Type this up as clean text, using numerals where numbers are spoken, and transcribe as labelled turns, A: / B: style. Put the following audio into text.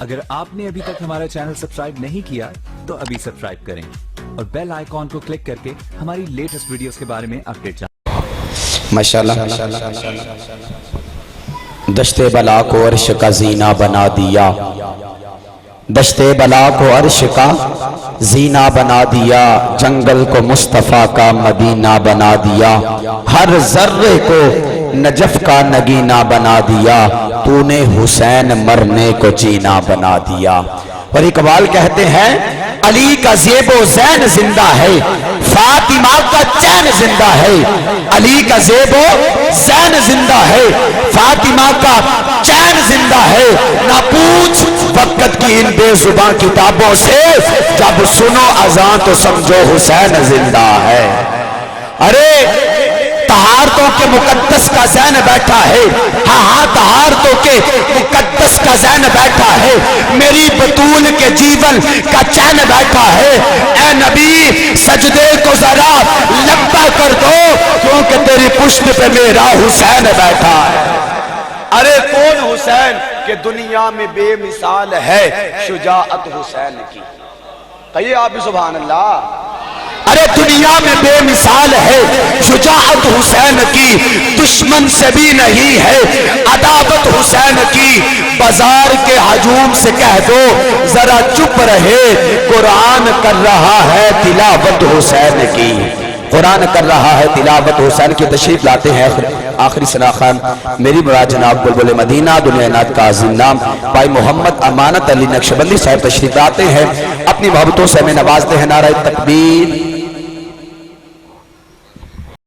A: अगर आपने अभी तक हमारा चैनल सब्सक्राइब नहीं किया तो अभी सब्सक्राइब करें और बेल आइकॉन को क्लिक करके हमारी लेटेस्ट वीडियोस के बारे में अपडेट जानें।
B: माशाअल्लाह दश्ते बला को अर्श का जीना बना दिया, दश्ते बला को अर्श का जीना बना दिया, जंगल को मुस्तफ़ा का मदीना बना दिया, हर जर्रे को नजफ का नगीना बना दिया, तूने हुसैन मरने को जीना बना दिया। और इकबाल कहते हैं अली का ज़ेबो ज़ैन जिंदा है, फातिमा का चैन जिंदा है। अली का ज़ेबो ज़ैन जिंदा है, फातिमा का चैन जिंदा है। ना पूछ वक्त की इन बेजुबां किताबों से, जब सुनो अज़ान तो समझो हुसैन जिंदा है। अरे तहारतों के मुकद्दस का ज़ैन बैठा है, हाँ तहारतों के मुकद्दस का ज़ैन बैठा है, मेरी बतूल के जीवन का चैन बैठा है। ऐ नबी सजदे को जरा लंबा कर दो, क्योंकि तेरी पुष्ट पे मेरा हुसैन बैठा है। अरे कौन हुसैन के दुनिया में बेमिसाल है, शुजाअत हुसैन की। कहिए आप भी सुभान अल्लाह। अरे दुनिया में बेमिसाल है शुजाअत हुसैन की, दुश्मन से भी नहीं है अदावत हुसैन की। बाजार के हजूम से कह दो जरा चुप रहे, कुरान कर रहा है तिलावत हुसैन की, कुरान कर रहा है तिलावत हुसैन की। तशरीफ लाते हैं आखिरी सना खान मेरी मुराद जनाब बुलबुल मदीना दुनिया नात का अज़ीम नाम भाई मोहम्मद अमानत अली नक्शबंदी साहब तशरीफ लाते हैं, अपनी मोहब्बतों से हमें नवाजते हैं। नारा तकबीर,